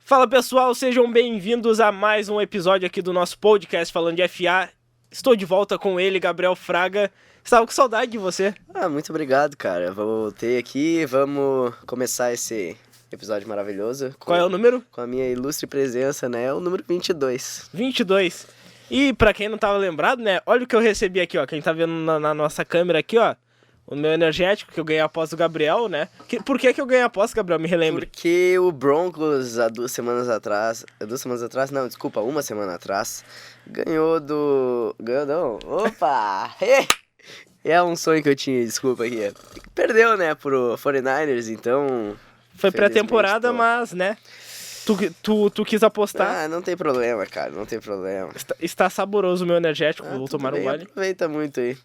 Fala pessoal, sejam bem-vindos a mais um episódio aqui do nosso podcast falando de FA. Estou de volta com ele, Gabriel Fraga. Estava com saudade de você. Muito obrigado, cara. Voltei aqui e vamos começar esse episódio maravilhoso. Qual é o número? Com a minha ilustre presença, né? É o número 22. 22. E pra quem não tava lembrado, né? Olha o que eu recebi aqui, ó. Quem tá vendo na nossa câmera aqui, ó. O meu energético que eu ganhei após o Gabriel, né? Por que eu ganhei após o Gabriel? Me relembre. Porque o Broncos, há 2 semanas atrás... uma semana atrás, ganhou não. Opa! É um sonho que eu tinha, desculpa aqui. Perdeu, né, pro 49ers, então... Foi pré-temporada, mas, né? Tu quis apostar. Não tem problema, cara, não tem problema. Está saboroso o meu energético, vou tomar um gole. Aproveita muito aí.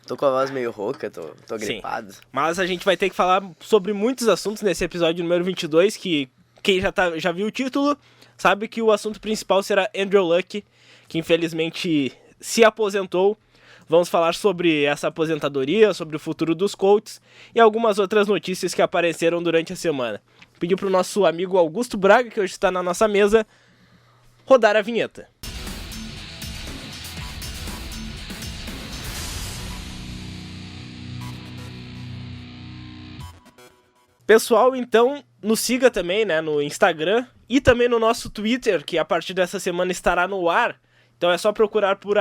Tô com a voz meio rouca, tô gripado. Mas a gente vai ter que falar sobre muitos assuntos nesse episódio número 22, que quem já viu o título sabe que o assunto principal será Andrew Luck, que infelizmente se aposentou. Vamos falar sobre essa aposentadoria, sobre o futuro dos Colts e algumas outras notícias que apareceram durante a semana. Pedi pro nosso amigo Augusto Braga, que hoje está na nossa mesa, rodar a vinheta. Pessoal, então, nos siga também, né, no Instagram e também no nosso Twitter, que a partir dessa semana estará no ar. Então é só procurar por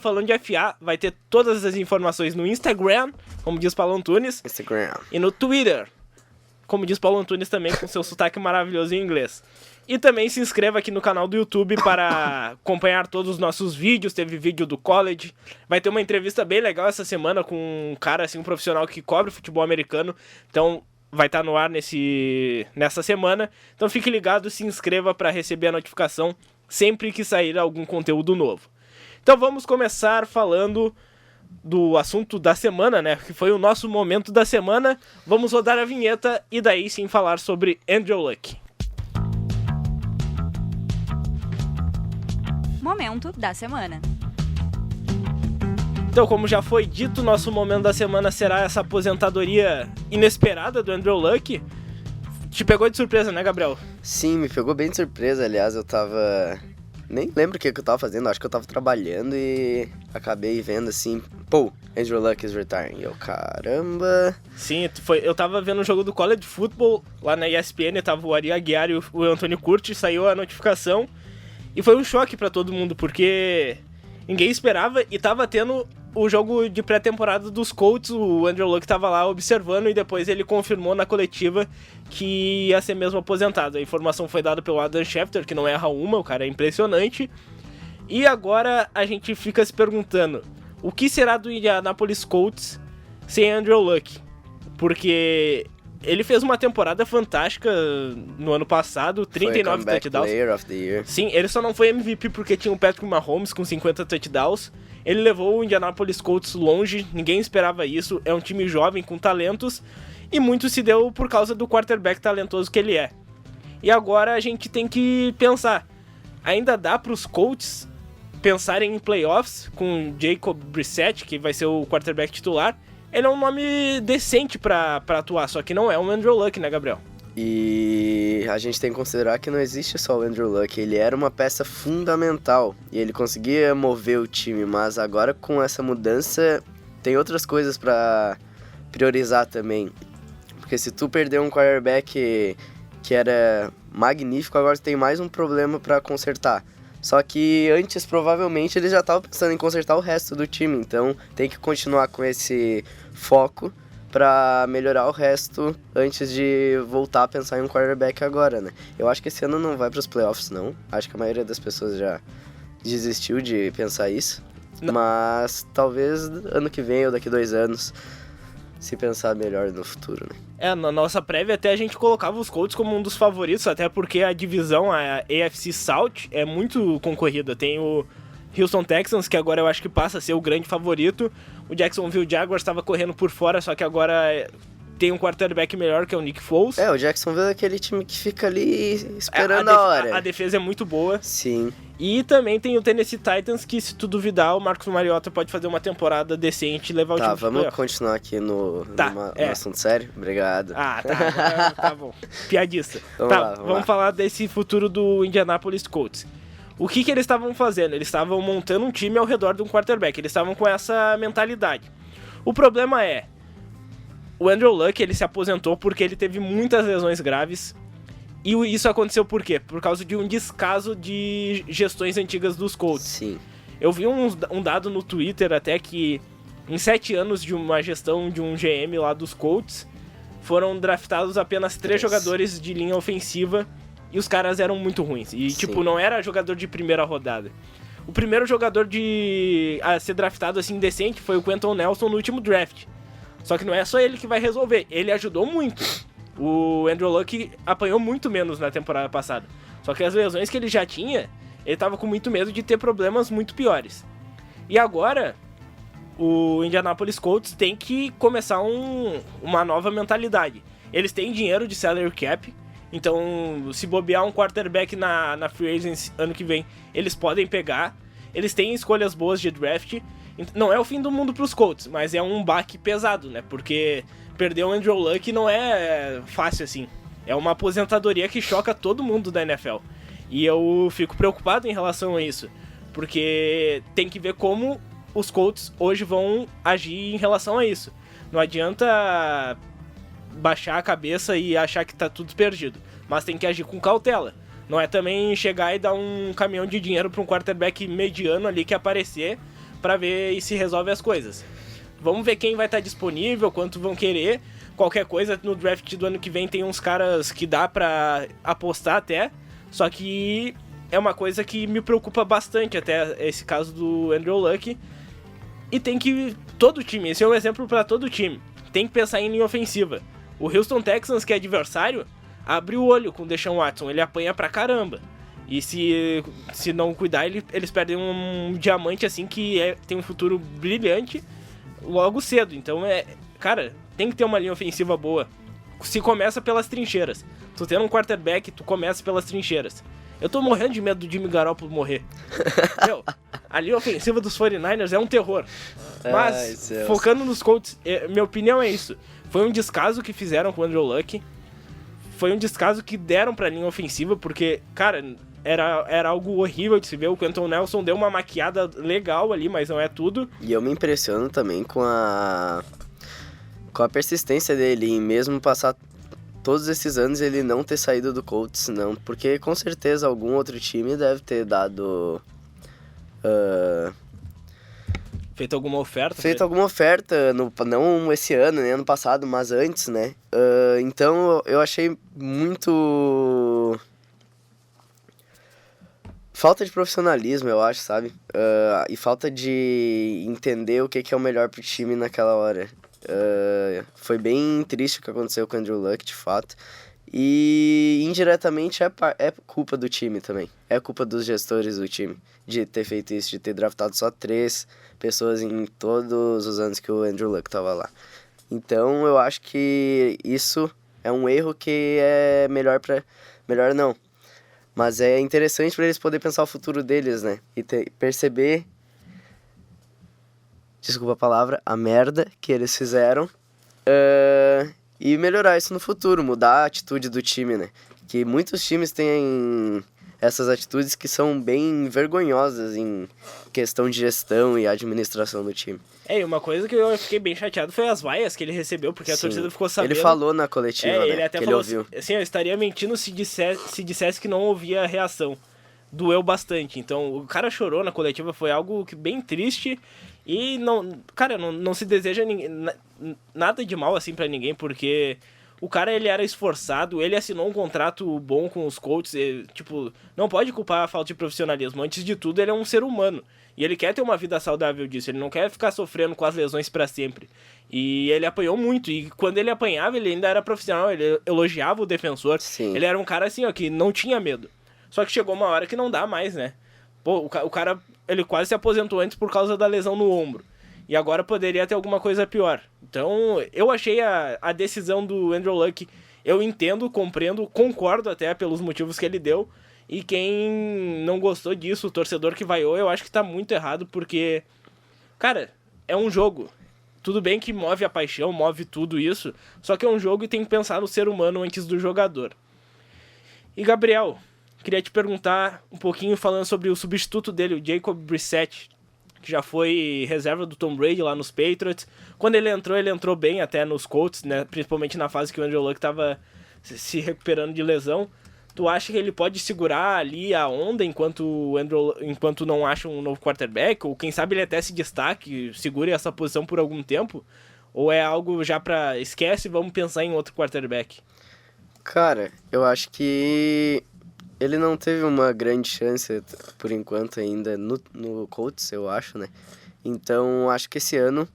@falandodefa, vai ter todas as informações no Instagram, como diz Paulo Antunes, Instagram. e no Twitter, como diz Paulo Antunes também, com seu sotaque maravilhoso em inglês. E também se inscreva aqui no canal do YouTube para acompanhar todos os nossos vídeos. Teve vídeo do college. Vai ter uma entrevista bem legal essa semana com um cara, assim, um profissional que cobre futebol americano. Então vai estar no ar nessa semana. Então fique ligado, se inscreva para receber a notificação sempre que sair algum conteúdo novo. Então vamos começar falando do assunto da semana, né? Que foi o nosso momento da semana. Vamos rodar a vinheta e daí sim falar sobre Andrew Luck. Momento da semana. Então, como já foi dito, nosso momento da semana será essa aposentadoria inesperada do Andrew Luck. Te pegou de surpresa, né, Gabriel? Sim, me pegou bem de surpresa. Aliás, eu tava... Nem lembro o que eu tava fazendo, acho que eu tava trabalhando e acabei vendo assim... Andrew Luck is retiring. E eu, caramba... Sim, eu tava vendo um jogo do college football lá na ESPN, tava o Ari Aguiar e o Antônio Curti, saiu a notificação e foi um choque pra todo mundo, porque ninguém esperava e tava tendo o jogo de pré-temporada dos Colts, o Andrew Luck tava lá observando e depois ele confirmou na coletiva que ia ser mesmo aposentado. A informação foi dada pelo Adam Schefter, que não erra uma, o cara é impressionante. E agora a gente fica se perguntando, o que será do Indianapolis Colts sem Andrew Luck? Porque ele fez uma temporada fantástica no ano passado, 39 touchdowns. Player of the Year. Sim, ele só não foi MVP porque tinha o Patrick Mahomes com 50 touchdowns. Ele levou o Indianapolis Colts longe, ninguém esperava isso. É um time jovem com talentos e muito se deu por causa do quarterback talentoso que ele é. E agora a gente tem que pensar, ainda dá para os Colts pensarem em playoffs com Jacob Brissett, que vai ser o quarterback titular. Ele é um nome decente pra atuar, só que não é um Andrew Luck, né, Gabriel? E a gente tem que considerar que não existe só o Andrew Luck, ele era uma peça fundamental e ele conseguia mover o time, mas agora com essa mudança tem outras coisas pra priorizar também. Porque se tu perder um quarterback que era magnífico, agora tu tem mais um problema pra consertar. Só que antes, provavelmente, ele já estava pensando em consertar o resto do time. Então, tem que continuar com esse foco para melhorar o resto antes de voltar a pensar em um quarterback agora, né? Eu acho que esse ano não vai para os playoffs, não. Acho que a maioria das pessoas já desistiu de pensar isso. Não. Mas talvez ano que vem ou daqui 2 anos, se pensar melhor no futuro, né? Na nossa prévia até a gente colocava os Colts como um dos favoritos, até porque a divisão, a AFC South, é muito concorrida. Tem o Houston Texans, que agora eu acho que passa a ser o grande favorito. O Jacksonville Jaguars estava correndo por fora, só que agora tem um quarterback melhor, que é o Nick Foles. O Jacksonville é aquele time que fica ali esperando a hora. A defesa é muito boa. Sim. E também tem o Tennessee Titans, que se tu duvidar, o Marcus Mariota pode fazer uma temporada decente e levar o time pro Vamos playoff. continuar aqui no assunto sério? Obrigado. Tá bom. Piadista. Vamos falar desse futuro do Indianapolis Colts. O que eles estavam fazendo? Eles estavam montando um time ao redor de um quarterback. Eles estavam com essa mentalidade. O problema é, o Andrew Luck, ele se aposentou porque ele teve muitas lesões graves. E isso aconteceu por quê? Por causa de um descaso de gestões antigas dos Colts. Sim. Eu vi um dado no Twitter até que em 7 anos de uma gestão de um GM lá dos Colts, foram draftados apenas 3 jogadores de linha ofensiva e os caras eram muito ruins. E, não era jogador de primeira rodada. O primeiro jogador a ser draftado assim decente foi o Quentin Nelson no último draft. Só que não é só ele que vai resolver, ele ajudou muito. O Andrew Luck apanhou muito menos na temporada passada. Só que as lesões que ele já tinha, ele tava com muito medo de ter problemas muito piores. E agora, o Indianapolis Colts tem que começar uma nova mentalidade. Eles têm dinheiro de salary cap, então se bobear um quarterback na free agency ano que vem, eles podem pegar. Eles têm escolhas boas de draft. Não é o fim do mundo pros Colts, mas é um baque pesado, né? Porque perder o Andrew Luck não é fácil assim. É uma aposentadoria que choca todo mundo da NFL. E eu fico preocupado em relação a isso. Porque tem que ver como os Colts hoje vão agir em relação a isso. Não adianta baixar a cabeça e achar que tá tudo perdido. Mas tem que agir com cautela. Não é também chegar e dar um caminhão de dinheiro para um quarterback mediano ali que aparecer para ver se resolve as coisas. Vamos ver quem vai estar disponível, quanto vão querer. Qualquer coisa, no draft do ano que vem tem uns caras que dá pra apostar até. Só que é uma coisa que me preocupa bastante, até esse caso do Andrew Luck. E tem que... todo time, esse é um exemplo pra todo time, tem que pensar em linha ofensiva. O Houston Texans, que é adversário, abre o olho com o Deshaun Watson, ele apanha pra caramba. E se não cuidar, eles perdem um diamante assim que tem um futuro brilhante logo cedo. Então, cara, tem que ter uma linha ofensiva boa. Se começa pelas trincheiras. Tu tendo um quarterback, tu começa pelas trincheiras. Eu tô morrendo de medo do Jimmy Garoppolo morrer. Meu, a linha ofensiva dos 49ers é um terror. Mas, focando nos Colts, minha opinião é isso. Foi um descaso que fizeram com o Andrew Luck. Foi um descaso que deram pra linha ofensiva, porque, cara, era algo horrível de se ver. O Quentin Nelson deu uma maquiada legal ali, mas não é tudo. E eu me impressiono também com a persistência dele em mesmo passar todos esses anos ele não ter saído do Colts, não. Porque com certeza algum outro time deve ter dado... Feito alguma oferta? Feito alguma oferta, não esse ano, nem ano passado, mas antes, né? Então eu achei muito... falta de profissionalismo, eu acho, sabe? E falta de entender o que é o melhor pro time naquela hora. Foi bem triste o que aconteceu com o Andrew Luck, de fato. E indiretamente é culpa do time também. É culpa dos gestores do time de ter feito isso, de ter draftado só 3 pessoas em todos os anos que o Andrew Luck tava lá. Então eu acho que isso é um erro que é melhor não. Mas é interessante para eles poderem pensar o futuro deles, né? E perceber, desculpa a palavra, a merda que eles fizeram. E melhorar isso no futuro, mudar a atitude do time, né? Que muitos times têm essas atitudes que são bem vergonhosas em questão de gestão e administração do time. E uma coisa que eu fiquei bem chateado foi as vaias que ele recebeu, porque a torcida ficou sabendo. Ele falou na coletiva, né? Ele até que falou ele ouviu. assim, eu estaria mentindo se dissesse que não ouvia a reação. Doeu bastante. Então, o cara chorou na coletiva, foi algo bem triste. E, não se deseja nada de mal assim pra ninguém, porque o cara, ele era esforçado, ele assinou um contrato bom com os Colts, não pode culpar a falta de profissionalismo. Antes de tudo, ele é um ser humano. E ele quer ter uma vida saudável disso, ele não quer ficar sofrendo com as lesões pra sempre. E ele apanhou muito, e quando ele apanhava, ele ainda era profissional, ele elogiava o defensor. Sim. Ele era um cara assim, que não tinha medo. Só que chegou uma hora que não dá mais, né? Pô, o cara, ele quase se aposentou antes por causa da lesão no ombro. E agora poderia ter alguma coisa pior. Então, eu achei a decisão do Andrew Luck, eu entendo, compreendo, concordo até pelos motivos que ele deu. E quem não gostou disso, o torcedor que vaiou, eu acho que tá muito errado, porque, cara, é um jogo. Tudo bem que move a paixão, move tudo isso, só que é um jogo e tem que pensar no ser humano antes do jogador. E, Gabriel, queria te perguntar um pouquinho falando sobre o substituto dele, o Jacob Brissett, que já foi reserva do Tom Brady lá nos Patriots. Quando ele entrou bem até nos Colts, né? Principalmente na fase que o Andrew Luck estava se recuperando de lesão. Tu acha que ele pode segurar ali a onda enquanto não acha um novo quarterback? Ou quem sabe ele até se destaque, segure essa posição por algum tempo? Ou é algo já pra esquece e vamos pensar em outro quarterback? Cara, eu acho que ele não teve uma grande chance, por enquanto, ainda no Colts, eu acho, né? Então, acho que esse ano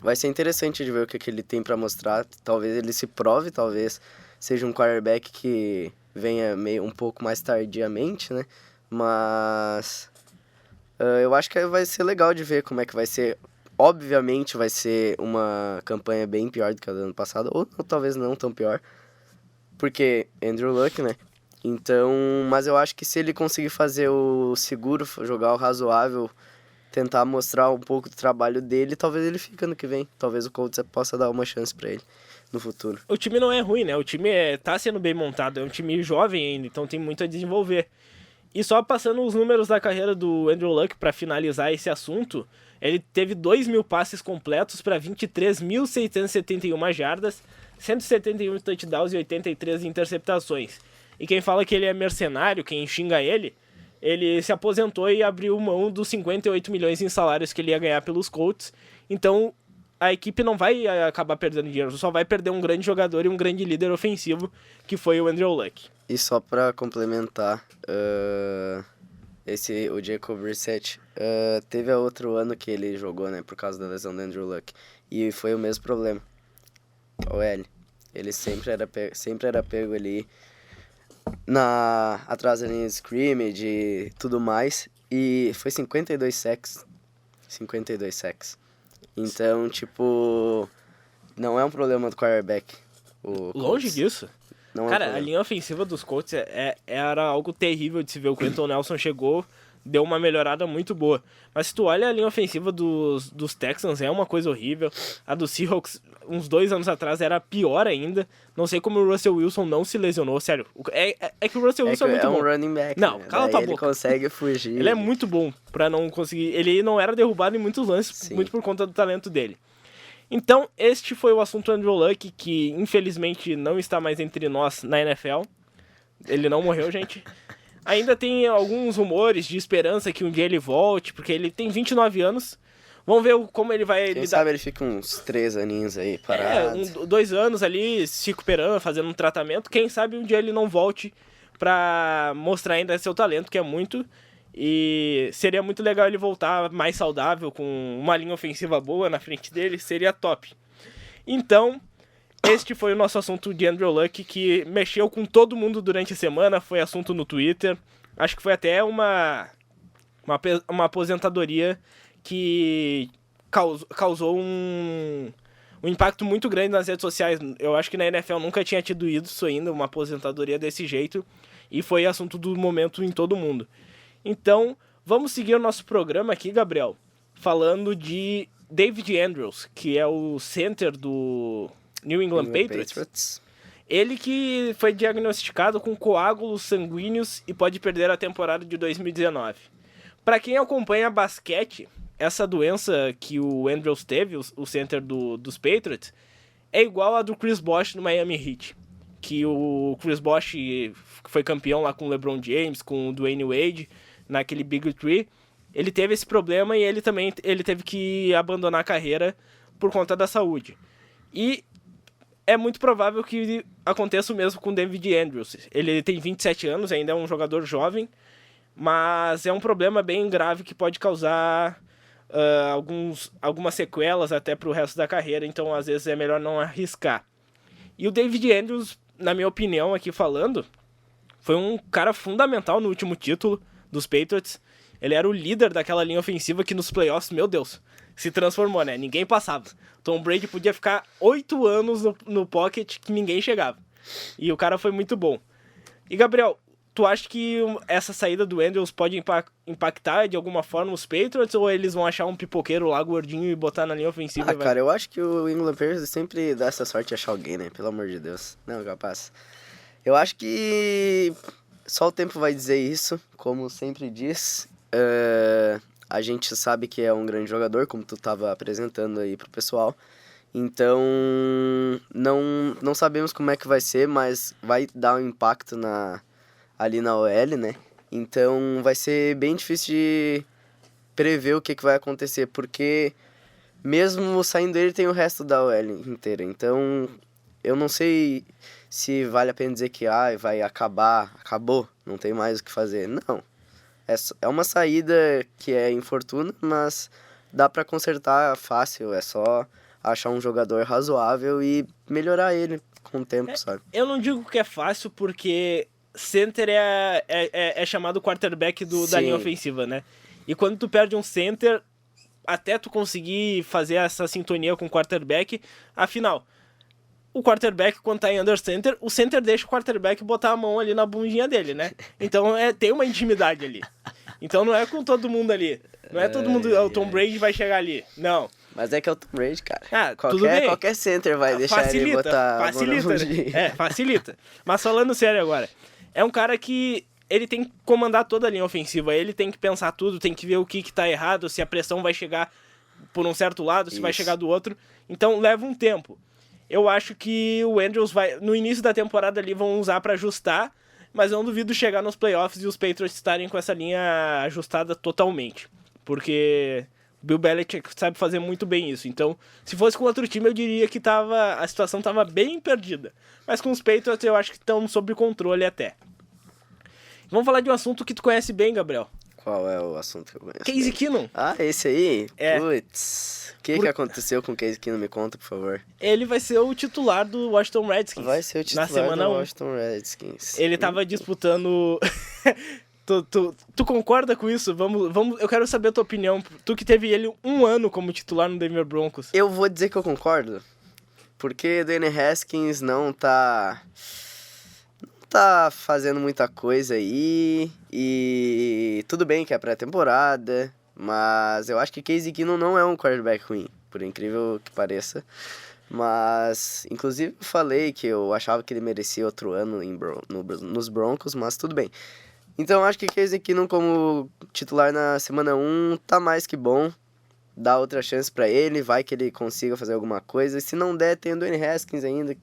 vai ser interessante de ver o que ele tem pra mostrar. Talvez ele se prove, talvez seja um quarterback que venha meio um pouco mais tardiamente, né? Mas eu acho que vai ser legal de ver como é que vai ser. Obviamente vai ser uma campanha bem pior do que a do ano passado, ou talvez não tão pior, porque Andrew Luck, né? Então, mas eu acho que se ele conseguir fazer o seguro, jogar o razoável, tentar mostrar um pouco do trabalho dele, talvez ele fique ano que vem. Talvez o Colts possa dar uma chance pra ele no futuro. O time não é ruim, né? O time tá sendo bem montado, é um time jovem ainda, então tem muito a desenvolver. E só passando os números da carreira do Andrew Luck pra finalizar esse assunto, ele teve 2.000 passes completos para 23.671 jardas, 171 touchdowns e 83 interceptações. E quem fala que ele é mercenário, quem xinga ele se aposentou e abriu mão dos 58 milhões em salários que ele ia ganhar pelos Colts. Então, a equipe não vai acabar perdendo dinheiro, só vai perder um grande jogador e um grande líder ofensivo, que foi o Andrew Luck. E só pra complementar, o Jacob Brissett, teve outro ano que ele jogou, né, por causa da lesão do Andrew Luck, e foi o mesmo problema. O L, ele sempre era pego ali atrás da linha de scrimmage e tudo mais, e foi 52 sacks. Então, tipo, não é um problema do quarterback. Longe disso. Não Cara, é um a linha ofensiva dos Colts era algo terrível de se ver. O Quentin Nelson chegou, deu uma melhorada muito boa. Mas se tu olha a linha ofensiva dos Texans, é uma coisa horrível. A dos Seahawks, uns 2 anos atrás, era pior ainda. Não sei como o Russell Wilson não se lesionou, sério. É que o Russell Wilson é muito bom. É um running back. Não, né? cala tua boca. Ele consegue fugir. Ele é muito bom pra não conseguir... Ele não era derrubado em muitos lances, Sim. muito por conta do talento dele. Então, este foi o assunto Andrew Luck, que infelizmente não está mais entre nós na NFL. Ele não morreu, gente. Ainda tem alguns rumores de esperança que um dia ele volte, porque ele tem 29 anos. Vamos ver como ele vai Quem sabe ele fica uns 3 aninhos aí parado. 2 anos ali se recuperando, fazendo um tratamento. Quem sabe um dia ele não volte pra mostrar ainda seu talento, que é muito. E seria muito legal ele voltar mais saudável, com uma linha ofensiva boa na frente dele, seria top. Então, este foi o nosso assunto de Andrew Luck, que mexeu com todo mundo durante a semana, foi assunto no Twitter. Acho que foi até uma aposentadoria que causou um impacto muito grande nas redes sociais. Eu acho que na NFL nunca tinha tido isso ainda, uma aposentadoria desse jeito, e foi assunto do momento em todo mundo. Então, vamos seguir o nosso programa aqui, Gabriel, falando de David Andrews, que é o center do New England Patriots. Ele que foi diagnosticado com coágulos sanguíneos e pode perder a temporada de 2019. Para quem acompanha basquete, essa doença que o Andrews teve, o center dos Patriots, é igual a do Chris Bosh no Miami Heat. Que o Chris Bosh foi campeão lá com o LeBron James, com o Dwayne Wade, naquele Big Three. Ele teve esse problema e ele teve que abandonar a carreira por conta da saúde. E é muito provável que aconteça o mesmo com o David Andrews. Ele tem 27 anos, ainda é um jogador jovem, mas é um problema bem grave que pode causar algumas sequelas até pro resto da carreira, então às vezes é melhor não arriscar. E o David Andrews, na minha opinião aqui falando, foi um cara fundamental no último título dos Patriots. Ele era o líder daquela linha ofensiva que nos playoffs, meu Deus, se transformou, né? Ninguém passava. Tom Brady podia ficar 8 anos no pocket que ninguém chegava. E o cara foi muito bom. E, Gabriel, tu acha que essa saída do Andrews pode impactar de alguma forma os Patriots, ou eles vão achar um pipoqueiro lá gordinho e botar na linha ofensiva? Cara, eu acho que o England Patriots sempre dá essa sorte de achar alguém, né? Pelo amor de Deus. Não, capaz. Eu acho que só o tempo vai dizer isso, como sempre diz. A gente sabe que é um grande jogador, como tu tava apresentando aí pro pessoal. Então, não sabemos como é que vai ser, mas vai dar um impacto ali na OL, né? Então, vai ser bem difícil de prever o que vai acontecer, porque mesmo saindo ele, tem o resto da OL inteira. Então, eu não sei se vale a pena dizer que vai acabar, acabou, não tem mais o que fazer. Não, é uma saída que é infortuna, mas dá pra consertar fácil, é só achar um jogador razoável e melhorar ele com o tempo, sabe? Eu não digo que é fácil, porque center é chamado quarterback da linha ofensiva, né? E quando tu perde um center, até tu conseguir fazer essa sintonia com o quarterback, afinal, o quarterback, quando tá em under center, o center deixa o quarterback botar a mão ali na bundinha dele, né? Então tem uma intimidade ali. Então não é com todo mundo ali. Não é todo mundo, o Tom Brady vai chegar ali. Não. Mas é que é o Tom Brady, cara. Tudo bem. Qualquer center vai deixar ele botar a mão na bundinha. Né? Facilita. Mas falando sério agora, é um cara que ele tem que comandar toda a linha ofensiva, ele tem que pensar tudo, tem que ver o que tá errado, se a pressão vai chegar por um certo lado, se vai chegar do outro. Então leva um tempo. Eu acho que o Andrews no início da temporada ali, vão usar pra ajustar, mas eu não duvido chegar nos playoffs e os Patriots estarem com essa linha ajustada totalmente. Porque o Bill Belichick sabe fazer muito bem isso. Então, se fosse com outro time, eu diria que a situação estava bem perdida. Mas com os Patriots, eu acho que estão sob controle até. Vamos falar de um assunto que tu conhece bem, Gabriel. Qual é o assunto que eu conheço? Casey Keenum. Esse aí? É. Putz. O que aconteceu com o Casey Keenum? Me conta, por favor. Ele vai ser o titular do Washington Redskins. Vai ser o titular na semana do 1. Washington Redskins. Ele tava disputando... Tu concorda com isso? Vamos, eu quero saber a tua opinião. Tu que teve ele 1 ano como titular no Denver Broncos. Eu vou dizer que eu concordo. Porque Dwayne Haskins não tá fazendo muita coisa aí. E tudo bem que é pré-temporada, mas eu acho que Casey Keenum não é um quarterback ruim, por incrível que pareça. Mas, inclusive, eu falei que eu achava que ele merecia outro ano nos Broncos, mas tudo bem. Então, eu acho que Casey Keenum como titular na semana 1 tá mais que bom. Dá outra chance pra ele, vai que ele consiga fazer alguma coisa. E se não der, tem o Dwayne Haskins ainda,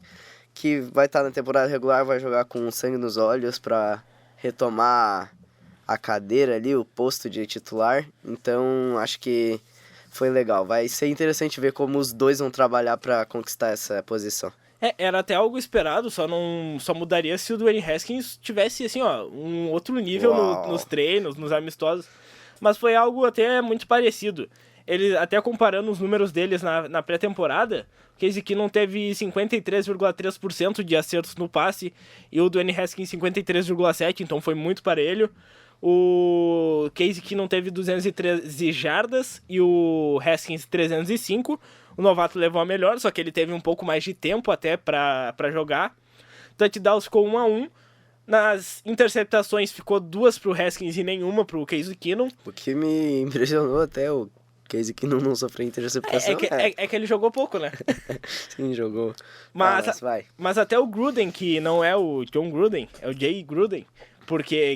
que vai estar na temporada regular, vai jogar com sangue nos olhos pra retomar a cadeira ali, o posto de titular. Então, acho que foi legal. Vai ser interessante ver como os dois vão trabalhar pra conquistar essa posição. Era até algo esperado, só mudaria se o Dwayne Haskins tivesse, assim, um outro nível nos treinos, nos amistosos. Mas foi algo até muito parecido. Ele, até comparando os números deles na pré-temporada, o Casey Keenum teve 53,3% de acertos no passe e o Dwayne Haskins 53,7%, então foi muito parelho. O Casey Keenum teve 213 jardas e o Haskins 305. O novato levou a melhor, só que ele teve um pouco mais de tempo até pra jogar. Touchdowns ficou 1-1. Nas interceptações ficou 2 pro Haskins e nenhuma pro Casey Keenum. O que me impressionou até o Casey Keenum não sofreu interceptação. É que ele jogou pouco, né? Sim, jogou. Mas até o Gruden, que não é o John Gruden, é o Jay Gruden,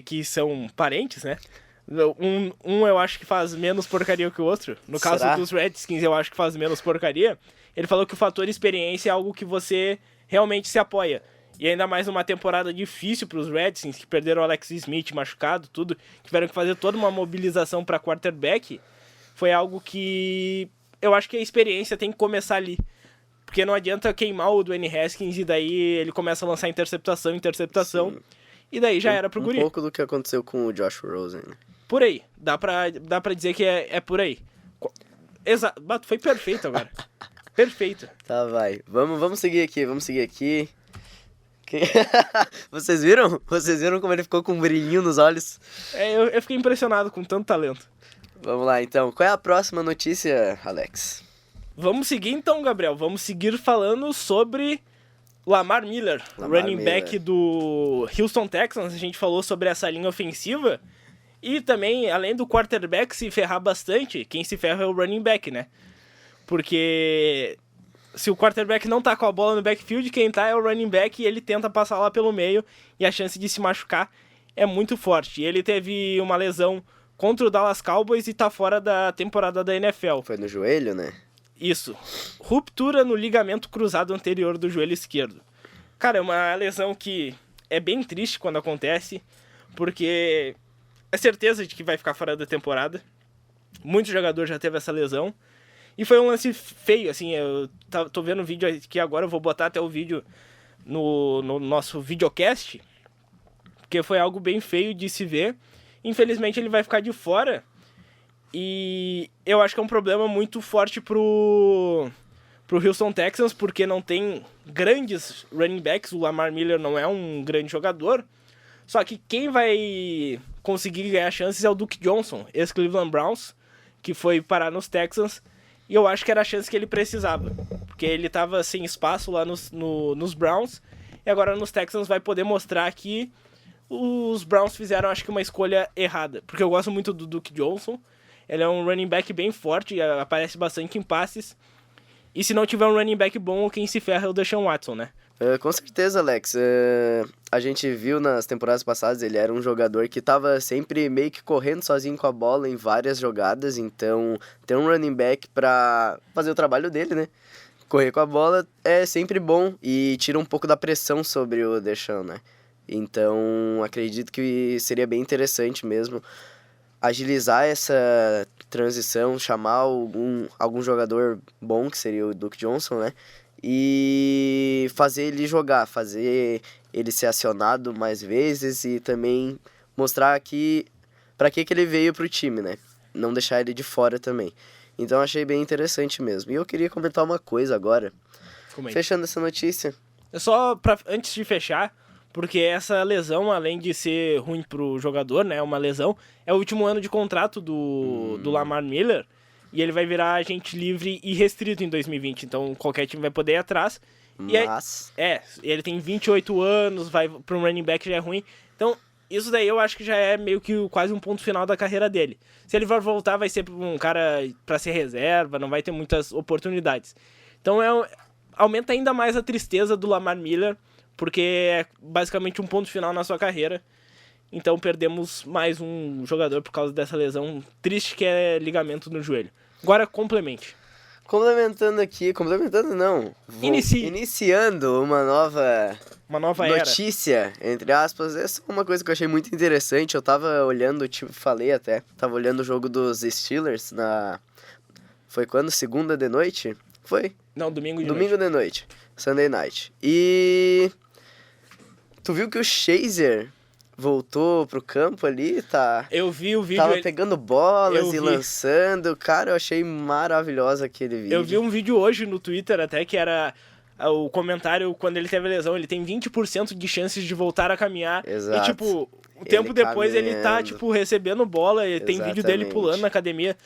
que são parentes, né? Um eu acho que faz menos porcaria que o outro. No caso dos Redskins, eu acho que faz menos porcaria. Ele falou que o fator experiência é algo que você realmente se apoia. E ainda mais numa temporada difícil para os Redskins, que perderam o Alex Smith machucado, tudo. Tiveram que fazer toda uma mobilização para quarterback. Foi algo que eu acho que a experiência tem que começar ali. Porque não adianta queimar o Dwayne Haskins e daí ele começa a lançar interceptação. Sim. E daí já era pro guri. Um pouco do que aconteceu com o Josh Rosen. Por aí. Dá pra dizer que é por aí. Exato. Foi perfeito agora. Perfeito. Tá, vai. Vamos seguir aqui. Vocês viram? Vocês viram como ele ficou com um brilhinho nos olhos? Eu fiquei impressionado com tanto talento. Vamos lá, então. Qual é a próxima notícia, Alex? Vamos seguir então, Gabriel. Vamos seguir falando sobre Lamar Miller, running back do Houston Texans. A gente falou sobre essa linha ofensiva. E também, além do quarterback se ferrar bastante, quem se ferra é o running back, né? Porque se o quarterback não tá com a bola no backfield, quem tá é o running back e ele tenta passar lá pelo meio e a chance de se machucar é muito forte. Ele teve uma lesão contra o Dallas Cowboys e tá fora da temporada da NFL. Foi no joelho, né? Isso. Ruptura no ligamento cruzado anterior do joelho esquerdo. Cara, é uma lesão que é bem triste quando acontece, porque é certeza de que vai ficar fora da temporada. Muito jogador já teve essa lesão. E foi um lance feio, assim, eu tô vendo o vídeo aqui agora, eu vou botar até o vídeo no nosso videocast, porque foi algo bem feio de se ver. Infelizmente ele vai ficar de fora, e eu acho que é um problema muito forte pro Houston Texans, porque não tem grandes running backs, o Lamar Miller não é um grande jogador, só que quem vai conseguir ganhar chances é o Duke Johnson, ex-Cleveland Browns, que foi parar nos Texans, e eu acho que era a chance que ele precisava, porque ele tava sem espaço lá nos Browns, e agora nos Texans vai poder mostrar que os Browns fizeram, acho que, uma escolha errada, porque eu gosto muito do Duke Johnson, ele é um running back bem forte, aparece bastante em passes, e se não tiver um running back bom, quem se ferra é o Deshaun Watson, né? Com certeza, Alex. A gente viu nas temporadas passadas, ele era um jogador que estava sempre meio que correndo sozinho com a bola em várias jogadas, então ter um running back para fazer o trabalho dele, né? Correr com a bola é sempre bom e tira um pouco da pressão sobre o Deshaun, né? Então, acredito que seria bem interessante mesmo agilizar essa transição, chamar algum jogador bom, que seria o Duke Johnson, né? E fazer ele jogar, fazer ele ser acionado mais vezes e também mostrar que para que ele veio pro time, né? Não deixar ele de fora também. Então achei bem interessante mesmo. E eu queria comentar uma coisa agora, fechando essa notícia. Só antes de fechar, porque essa lesão, além de ser ruim pro jogador, né? Uma lesão, é o último ano de contrato do Lamar Miller. E ele vai virar agente livre e restrito em 2020, então qualquer time vai poder ir atrás. Mas... ele tem 28 anos, vai para um running back já é ruim. Então, isso daí eu acho que já é meio que quase um ponto final da carreira dele. Se ele for voltar, vai ser um cara para ser reserva, não vai ter muitas oportunidades. Então, aumenta ainda mais a tristeza do Lamar Miller, porque é basicamente um ponto final na sua carreira. Então, perdemos mais um jogador por causa dessa lesão triste que é ligamento no joelho. Agora, complemente. Complementando não. Iniciando uma nova notícia, era. Entre aspas. Essa é uma coisa que eu achei muito interessante. Eu tava olhando, tava olhando o jogo dos Steelers foi quando? Segunda de noite? Foi? Não, domingo de noite. Sunday night. E tu viu que o Shazier voltou pro campo ali, tá? Eu vi o vídeo. Tava pegando bolas e lançando. Cara, eu achei maravilhoso aquele vídeo. Eu vi um vídeo hoje no Twitter até que era o comentário quando ele teve lesão. Ele tem 20% de chances de voltar a caminhar. Exato. E, tipo, o tempo depois ele tá, recebendo bola. E tem vídeo dele pulando na academia.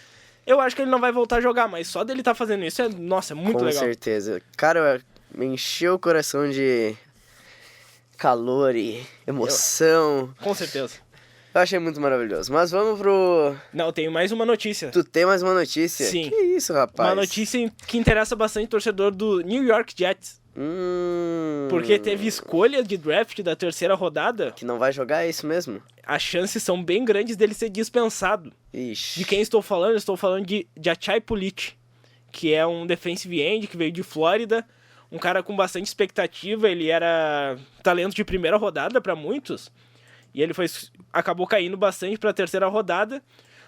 Eu acho que ele não vai voltar a jogar, mas só dele tá fazendo isso é muito legal. Com certeza. Cara, me encheu o coração de calor e emoção. Com certeza. Eu achei muito maravilhoso. Mas vamos pro... Não, tenho mais uma notícia. Tu tem mais uma notícia? Sim. Que isso, rapaz? Uma notícia que interessa bastante o torcedor do New York Jets. Porque teve escolha de draft da terceira rodada. Que não vai jogar, é isso mesmo? As chances são bem grandes dele ser dispensado. Ixi. De quem estou falando? Eu estou falando de Jachai Polite, que é um defensive end que veio de Flórida. Um cara com bastante expectativa, ele era talento de primeira rodada para muitos, e ele acabou caindo bastante para a terceira rodada,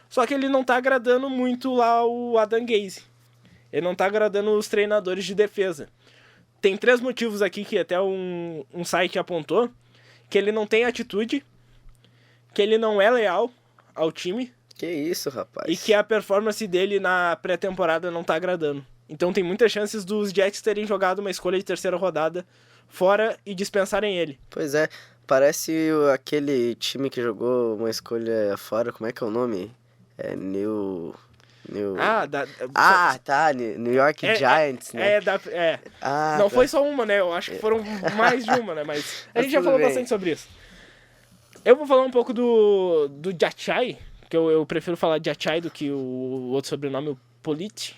só que ele não tá agradando muito lá o Adam Gase. Ele não tá agradando os treinadores de defesa. Tem 3 motivos aqui que até um site apontou, que ele não tem atitude, que ele não é leal ao time. Que isso, rapaz. E que a performance dele na pré-temporada não tá agradando. Então tem muitas chances dos Jets terem jogado uma escolha de terceira rodada fora e dispensarem ele. Pois é, parece aquele time que jogou uma escolha fora, como é que é o nome? É New... Tá. New York Giants, né? Não foi só uma, né? Eu acho que foram mais de uma, né? Mas a gente já falou bastante sobre isso. Eu vou falar um pouco do Jachai, que eu prefiro falar Jachai do que o outro sobrenome, o Politi.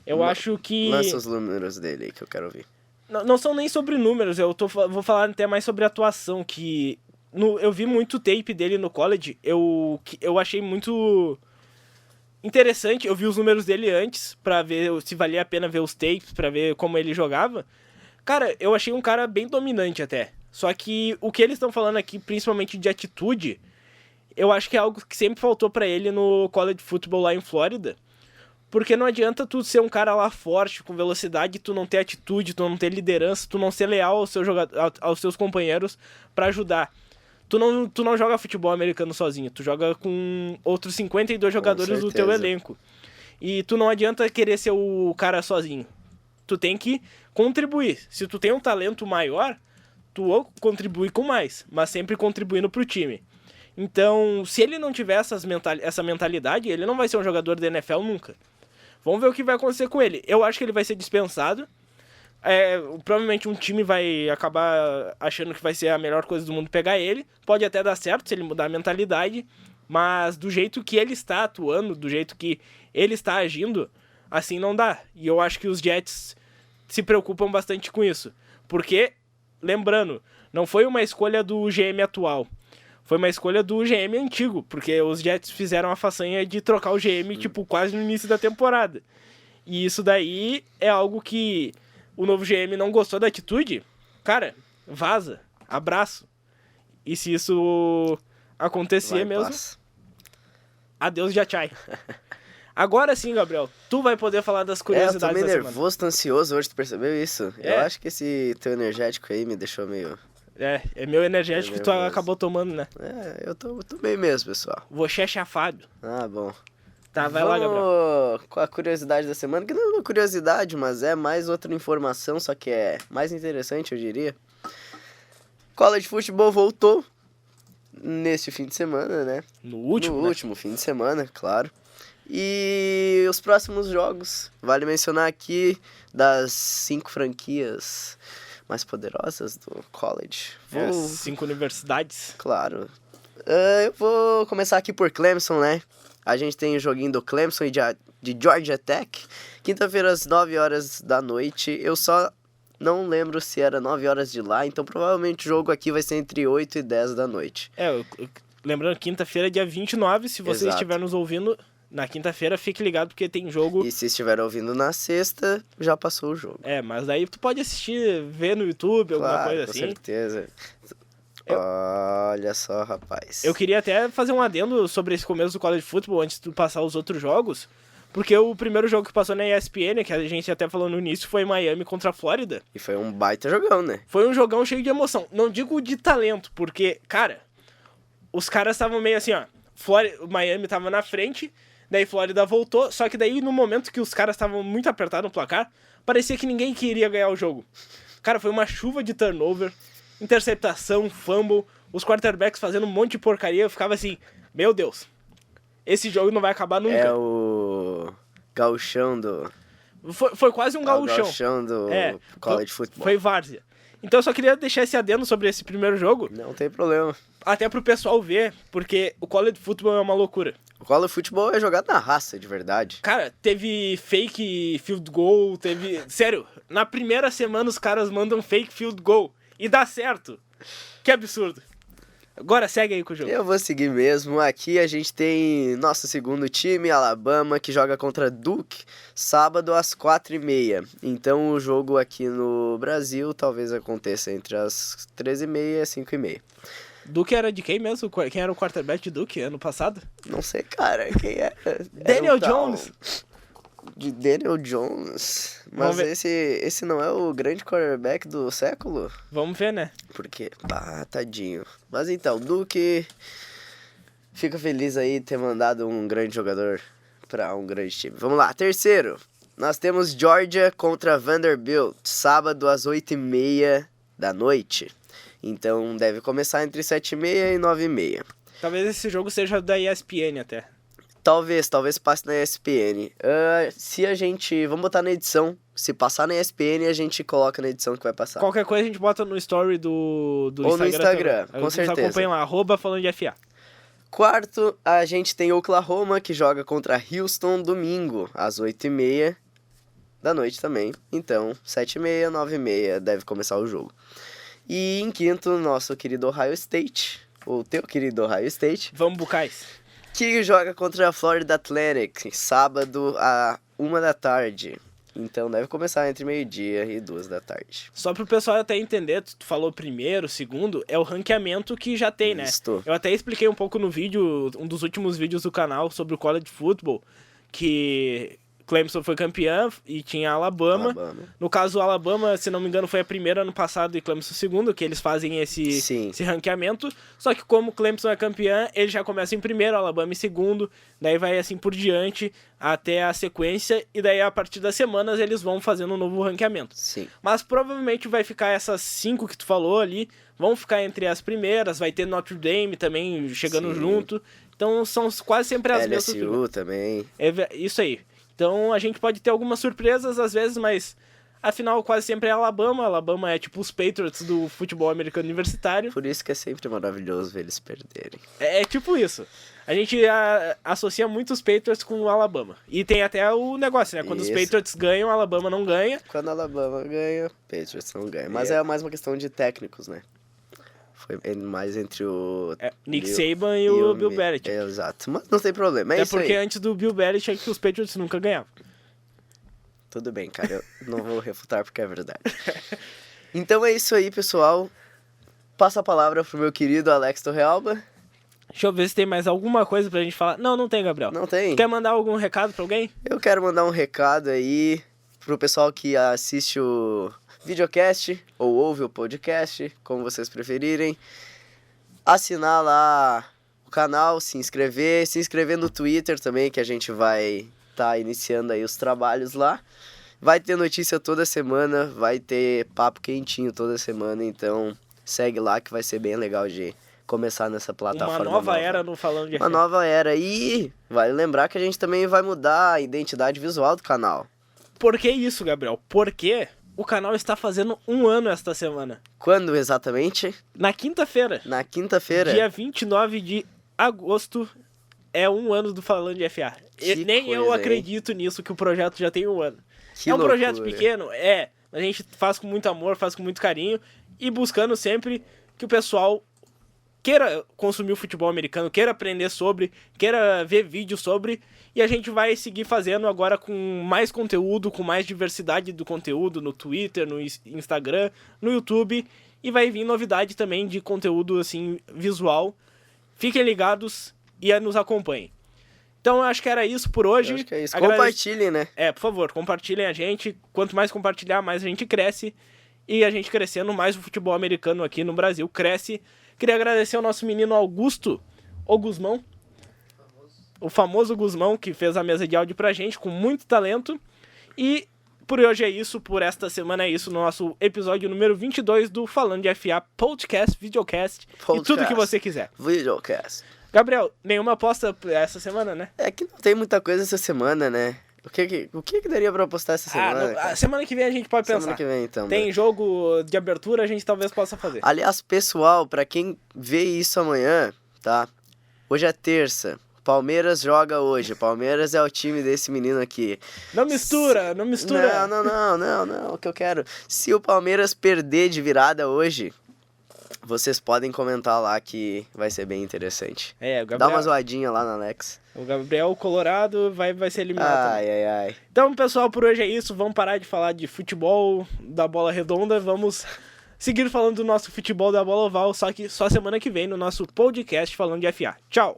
Eu acho que... Lança os números dele aí que eu quero ouvir. Não são nem sobre números, vou falar até mais sobre atuação, que... eu vi muito tape dele no college, eu achei muito interessante, eu vi os números dele antes, pra ver se valia a pena ver os tapes, pra ver como ele jogava. Cara, eu achei um cara bem dominante até. Só que o que eles estão falando aqui, principalmente de atitude, eu acho que é algo que sempre faltou pra ele no college football lá em Flórida. Porque não adianta tu ser um cara lá forte, com velocidade, tu não ter atitude, tu não ter liderança, tu não ser leal aos seus companheiros pra ajudar. Tu não joga futebol americano sozinho, tu joga com outros 52 jogadores do teu elenco. E tu não adianta querer ser o cara sozinho. Tu tem que contribuir. Se tu tem um talento maior, tu contribui com mais, mas sempre contribuindo pro time. Então, se ele não tiver essa mentalidade, ele não vai ser um jogador da NFL nunca. Vamos ver o que vai acontecer com ele. Eu acho que ele vai ser dispensado. Provavelmente um time vai acabar achando que vai ser a melhor coisa do mundo pegar ele. Pode até dar certo se ele mudar a mentalidade, mas do jeito que ele está atuando, do jeito que ele está agindo, assim não dá. E eu acho que os Jets se preocupam bastante com isso. Porque, lembrando, não foi uma escolha do GM atual. Foi uma escolha do GM antigo, porque os Jets fizeram a façanha de trocar o GM, quase no início da temporada. E isso daí é algo que o novo GM não gostou da atitude. Cara, vaza, abraço. E se isso acontecer mesmo, adeus Jachai. Agora sim, Gabriel, tu vai poder falar das curiosidades da semana. Eu tô meio nervoso, tô ansioso hoje, tu percebeu isso? Eu acho que esse teu energético aí me deixou meio... É meu energético que tu acabou tomando, né? Eu tô bem mesmo, pessoal. Você é chafado. Ah, bom. Tá, vai lá, Gabriel. Com a curiosidade da semana, que não é uma curiosidade, mas é mais outra informação, só que é mais interessante, eu diria. College Football voltou neste fim de semana, né? No último fim de semana, claro. E os próximos jogos, vale mencionar aqui, das 5 franquias mais poderosas do college. 5 universidades. Claro. Eu vou começar aqui por Clemson, né? A gente tem o joguinho do Clemson e de Georgia Tech. Quinta-feira às 9 horas da noite. Eu só não lembro se era 9 horas de lá, então provavelmente o jogo aqui vai ser entre 8 e 10 da noite. Lembrando, quinta-feira é dia 29, se você estiver nos ouvindo... Na quinta-feira, fique ligado porque tem jogo... E se estiver ouvindo na sexta, já passou o jogo. Mas daí tu pode assistir, ver no YouTube, alguma coisa assim. Com certeza. Olha só, rapaz. Eu queria até fazer um adendo sobre esse começo do college football antes de tu passar os outros jogos. Porque o primeiro jogo que passou na ESPN, que a gente até falou no início, foi Miami contra a Flórida. E foi um baita jogão, né? Foi um jogão cheio de emoção. Não digo de talento, porque, cara, os caras estavam meio assim, ó. Miami tava na frente... Daí Flórida voltou, só que daí no momento que os caras estavam muito apertados no placar, parecia que ninguém queria ganhar o jogo. Cara, foi uma chuva de turnover, interceptação, fumble, os quarterbacks fazendo um monte de porcaria, eu ficava assim, meu Deus, esse jogo não vai acabar nunca. É o gauchão do... Foi quase um gauchão. O gauchão do college football. Foi várzea. Então eu só queria deixar esse adendo sobre esse primeiro jogo. Não tem problema. Até pro pessoal ver, porque o college football é uma loucura. O college football é jogado na raça, de verdade. Cara, teve fake field goal, Sério, na primeira semana os caras mandam fake field goal. E dá certo. Que absurdo. Agora segue aí com o jogo. Eu vou seguir mesmo. Aqui a gente tem nosso segundo time, Alabama, que joga contra Duke, sábado às 4h30. Então o jogo aqui no Brasil talvez aconteça entre as 13h30 e as 5h30. Duke era de quem mesmo? Quem era o quarterback de Duke ano passado? Não sei, cara. Quem era? Daniel Jones. De Daniel Jones. Mas esse não é o grande quarterback do século? Vamos ver, né? Porque, tadinho. Mas então, Duke fica feliz aí de ter mandado um grande jogador para um grande time. Vamos lá, terceiro. Nós temos Georgia contra Vanderbilt, sábado às 8h30 da noite. Então deve começar entre 7h30 e 9h30. Talvez esse jogo seja da ESPN até. Talvez passe na ESPN. Vamos botar na edição. Se passar na ESPN, a gente coloca na edição que vai passar. Qualquer coisa a gente bota no story do Ou Instagram. no Instagram, também. com certeza. Acompanha lá, @falando de FA. Quarto, a gente tem Oklahoma, que joga contra Houston domingo, às 8h30 da noite também. Então, 7h30, 9h30 deve começar o jogo. E em quinto, nosso querido Ohio State, o teu querido Ohio State, Vamos, Bucais. que joga contra a Florida Atlantic, sábado, à 1h. Então deve começar entre 12h e 2h. Só pro pessoal até entender, tu falou primeiro, segundo, é o ranqueamento que já tem, né? Isto. Eu até expliquei um pouco no vídeo, um dos últimos vídeos do canal sobre o college football, que Clemson foi campeã e tinha Alabama. No caso, o Alabama, se não me engano, foi a primeira ano passado e Clemson segundo, que eles fazem esse ranqueamento. Só que como Clemson é campeã, ele já começa em primeiro, Alabama em segundo, daí vai assim por diante até a sequência, e daí a partir das semanas eles vão fazendo um novo ranqueamento. Sim. Mas provavelmente vai ficar essas 5 que tu falou ali, vão ficar entre as primeiras, vai ter Notre Dame também chegando junto. Então são quase sempre as mesmas. LSU também. É isso aí. Então a gente pode ter algumas surpresas às vezes, mas afinal quase sempre é Alabama. Alabama é tipo os Patriots do futebol americano universitário. Por isso que é sempre maravilhoso ver eles perderem. É tipo isso. A gente associa muito os Patriots com o Alabama. E tem até o negócio, né? Quando os Patriots ganham, o Alabama não ganha. Quando a Alabama ganha, Patriots não ganha. Mas é mais uma questão de técnicos, né? Foi mais entre o Nick Saban e o Bill Belichick. Exato, mas não tem problema, é Até isso porque aí. antes do Bill Belichick os Patriots nunca ganhavam. Tudo bem, cara, eu não vou refutar porque é verdade. Então é isso aí, pessoal. Passa a palavra pro meu querido Alex Torrealba. Deixa eu ver se tem mais alguma coisa pra gente falar. Não tem, Gabriel. Não tem? Quer mandar algum recado pra alguém? Eu quero mandar um recado aí pro pessoal que assiste o videocast ou ouve o podcast, como vocês preferirem. Assinar lá o canal, se inscrever no Twitter também, que a gente vai estar iniciando aí os trabalhos lá. Vai ter notícia toda semana, vai ter papo quentinho toda semana, então segue lá que vai ser bem legal de começar nessa plataforma. Uma nova era no Falando de Uma nova era. E vale lembrar que a gente também vai mudar a identidade visual do canal. Por que isso, Gabriel? Porque o canal está fazendo 1 ano esta semana. Quando exatamente? Na quinta-feira. Na quinta-feira. Dia 29 de agosto é 1 ano do Falando de FA. Nem eu acredito nisso, que o projeto já tem 1 ano. Que um loucura. Projeto pequeno? A gente faz com muito amor, faz com muito carinho e buscando sempre que o pessoal queira consumir o futebol americano, queira aprender sobre, queira ver vídeos sobre, e a gente vai seguir fazendo agora com mais conteúdo, com mais diversidade do conteúdo no Twitter, no Instagram, no YouTube, e vai vir novidade também de conteúdo assim visual. Fiquem ligados e nos acompanhem. Então eu acho que era isso por hoje. Eu acho que é isso. Compartilhem, né? Por favor, compartilhem a gente. Quanto mais compartilhar, mais a gente cresce. E a gente crescendo, mais o futebol americano aqui no Brasil cresce. Queria agradecer ao nosso menino Augusto, o Guzmão. O famoso Guzmão, que fez a mesa de áudio pra gente, com muito talento. E por hoje é isso, por esta semana é isso, no nosso episódio número 22 do Falando de FA Podcast, Videocast e tudo que você quiser. Videocast. Gabriel, nenhuma aposta essa semana, né? É que não tem muita coisa essa semana, né? O que daria pra apostar essa semana? A semana que vem a gente pode pensar. Semana que vem, então. Tem jogo de abertura, a gente talvez possa fazer. Aliás, pessoal, pra quem vê isso amanhã, tá? Hoje é terça. Palmeiras joga hoje. Palmeiras é o time desse menino aqui. Não mistura. Não. O que eu quero. Se o Palmeiras perder de virada hoje, vocês podem comentar lá que vai ser bem interessante. O Gabriel, dá uma zoadinha lá no Alex. O Gabriel Colorado vai ser eliminado. Ai. Então, pessoal, por hoje é isso. Vamos parar de falar de futebol da bola redonda. Vamos seguir falando do nosso futebol da bola oval, só que só semana que vem no nosso podcast Falando de FA. Tchau!